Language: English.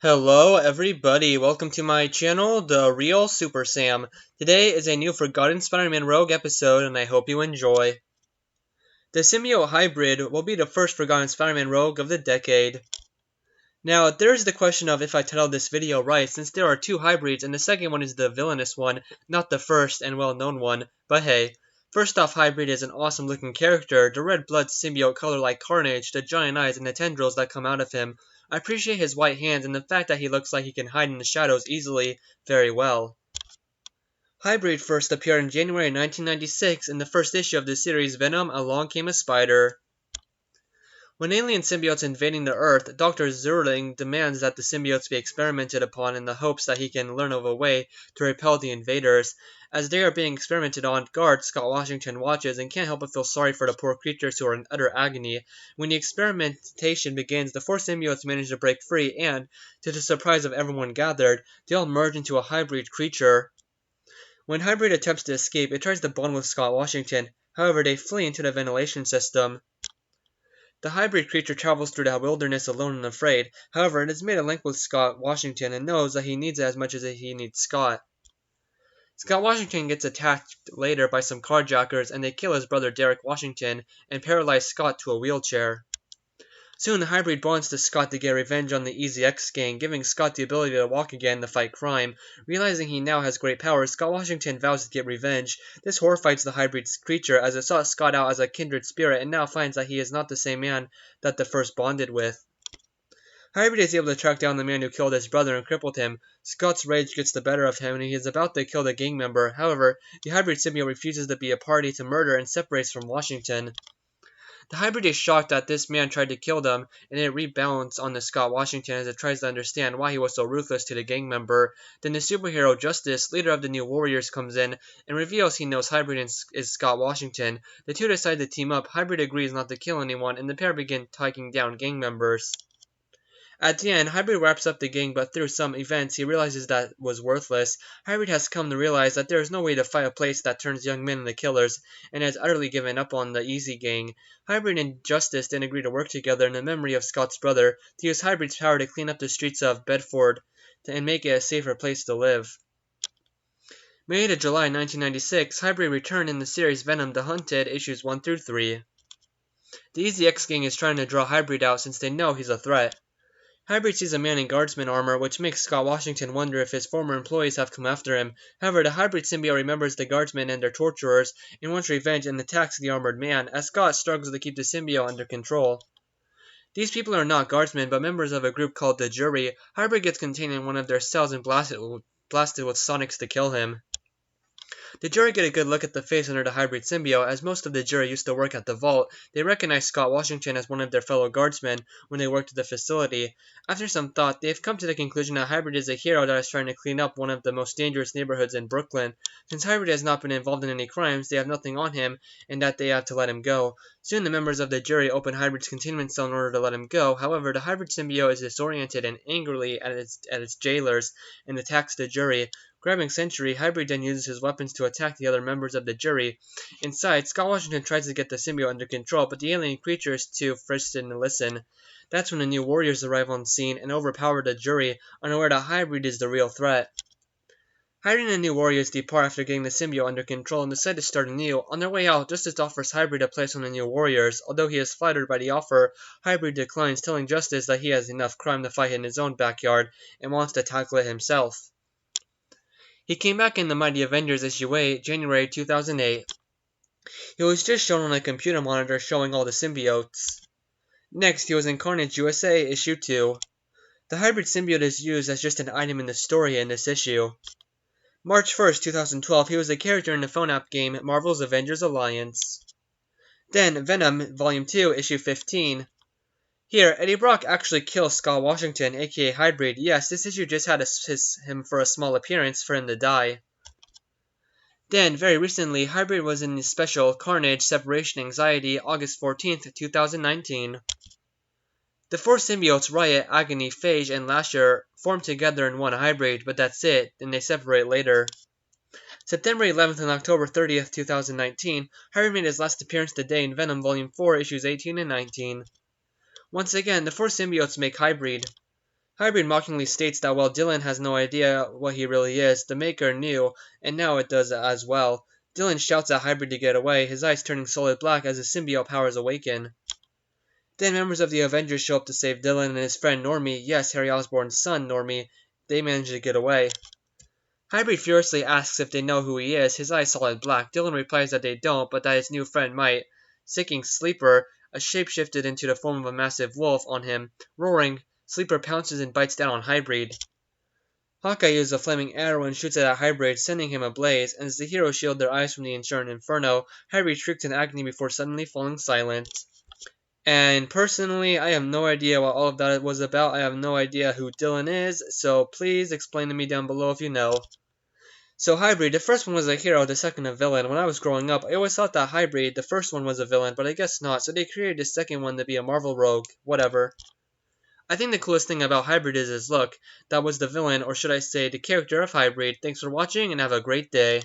Hello everybody, welcome to my channel, The Real Super Sam. Today is a new Forgotten Spider-Man Rogue episode and I hope you enjoy. The symbiote hybrid will be the first Forgotten Spider-Man Rogue of the decade. Now, there's the question of if I titled this video right, since there are two hybrids and the second one is the villainous one, not the first and well-known one, but hey. First off, Hybrid is an awesome looking character, the red blood symbiote color like Carnage, the giant eyes and the tendrils that come out of him. I appreciate his white hands and the fact that he looks like he can hide in the shadows easily very well. Hybrid first appeared in January 1996 in the first issue of the series Venom: Along Came a Spider. When alien symbiotes invading the Earth, Dr. Zerling demands that the symbiotes be experimented upon in the hopes that he can learn of a way to repel the invaders. As they are being experimented on, guard Scott Washington watches and can't help but feel sorry for the poor creatures who are in utter agony. When the experimentation begins, the four symbiotes manage to break free and, to the surprise of everyone gathered, they all merge into a hybrid creature. When Hybrid attempts to escape, it tries to bond with Scott Washington. However, they flee into the ventilation system. The hybrid creature travels through the wilderness alone and afraid. However, it has made a link with Scott Washington and knows that he needs it as much as he needs Scott. Scott Washington gets attacked later by some carjackers and they kill his brother Derek Washington and paralyze Scott to a wheelchair. Soon the hybrid bonds to Scott to get revenge on the Easy X gang, giving Scott the ability to walk again to fight crime. Realizing he now has great powers, Scott Washington vows to get revenge. This horrifies the hybrid creature as it sought Scott out as a kindred spirit and now finds that he is not the same man that the first bonded with. Hybrid is able to track down the man who killed his brother and crippled him. Scott's rage gets the better of him and he is about to kill the gang member. However, the hybrid symbiote refuses to be a party to murder and separates from Washington. The hybrid is shocked that this man tried to kill them, and it rebounds on the Scott Washington as it tries to understand why he was so ruthless to the gang member. Then the superhero Justice, leader of the New Warriors, comes in and reveals he knows Hybrid is Scott Washington. The two decide to team up. Hybrid agrees not to kill anyone, and the pair begin taking down gang members. At the end, Hybrid wraps up the gang, but through some events he realizes that was worthless. Hybrid has come to realize that there is no way to fight a place that turns young men into killers, and has utterly given up on the Easy Gang. Hybrid and Justice then agree to work together in the memory of Scott's brother, to use Hybrid's power to clean up the streets of Bedford and make it a safer place to live. May to July 1996, Hybrid returned in the series Venom: The Hunted, issues 1 through 3. The Easy X Gang is trying to draw Hybrid out since they know he's a threat. Hybrid sees a man in guardsman armor, which makes Scott Washington wonder if his former employees have come after him. However, the hybrid symbiote remembers the guardsmen and their torturers, and wants revenge and attacks the armored man, as Scott struggles to keep the symbiote under control. These people are not guardsmen, but members of a group called the Jury. Hybrid gets contained in one of their cells and blasted with sonics to kill him. The jury get a good look at the face under the hybrid symbiote, as most of the jury used to work at the vault. They recognize Scott Washington as one of their fellow guardsmen when they worked at the facility. After some thought, they have come to the conclusion that Hybrid is a hero that is trying to clean up one of the most dangerous neighborhoods in Brooklyn. Since Hybrid has not been involved in any crimes, they have nothing on him, and that they have to let him go. Soon the members of the jury open Hybrid's containment cell in order to let him go. However, the hybrid symbiote is disoriented and angrily at its jailers and attacks the jury. Grabbing Sentry, Hybrid then uses his weapons to attack the other members of the jury. Inside, Scott Washington tries to get the symbiote under control, but the alien creature is too frustrated to listen. That's when the New Warriors arrive on scene and overpower the jury, unaware that Hybrid is the real threat. Hybrid and the New Warriors depart after getting the symbiote under control and decide to start anew. On their way out, Justice offers Hybrid a place on the New Warriors. Although he is flattered by the offer, Hybrid declines, telling Justice that he has enough crime to fight in his own backyard and wants to tackle it himself. He came back in the Mighty Avengers issue 8, January 2008. He was just shown on a computer monitor showing all the symbiotes. Next, he was in Carnage USA issue 2. The hybrid symbiote is used as just an item in the story in this issue. March 1st, 2012, he was a character in the phone app game Marvel's Avengers Alliance. Then, Venom, Volume 2, issue 15. Here, Eddie Brock actually kills Scott Washington, aka Hybrid. Yes, this issue just had him for a small appearance for him to die. Then, very recently, Hybrid was in the special Carnage Separation Anxiety, August 14th, 2019. The four symbiotes, Riot, Agony, Phage, and Lasher, form together in one hybrid, but that's it, then they separate later. September 11th and October 30th, 2019, Hybrid made his last appearance today in Venom Volume 4, issues 18 and 19. Once again, the four symbiotes make Hybrid. Hybrid mockingly states that while Dylan has no idea what he really is, the Maker knew, and now it does as well. Dylan shouts at Hybrid to get away, his eyes turning solid black as his symbiote powers awaken. Then members of the Avengers show up to save Dylan and his friend Normie, yes, Harry Osborn's son, Normie. They manage to get away. Hybrid furiously asks if they know who he is, his eyes solid black. Dylan replies that they don't, but that his new friend might. Sicking Sleeper, a shapeshifted into the form of a massive wolf, on him. Roaring, Sleeper pounces and bites down on Hybrid. Hawkeye uses a flaming arrow and shoots it at Hybrid, sending him ablaze, and as the heroes shield their eyes from the ensuring inferno, Hybrid shrieks in agony before suddenly falling silent. And personally, I have no idea what all of that was about. I have no idea who Dylan is, so please explain to me down below if you know. So Hybrid, the first one was a hero, the second a villain. When I was growing up, I always thought that Hybrid, the first one, was a villain, but I guess not, so they created the second one to be a Marvel rogue. Whatever. I think the coolest thing about Hybrid is his look. That was the villain, or should I say, the character of Hybrid. Thanks for watching, and have a great day.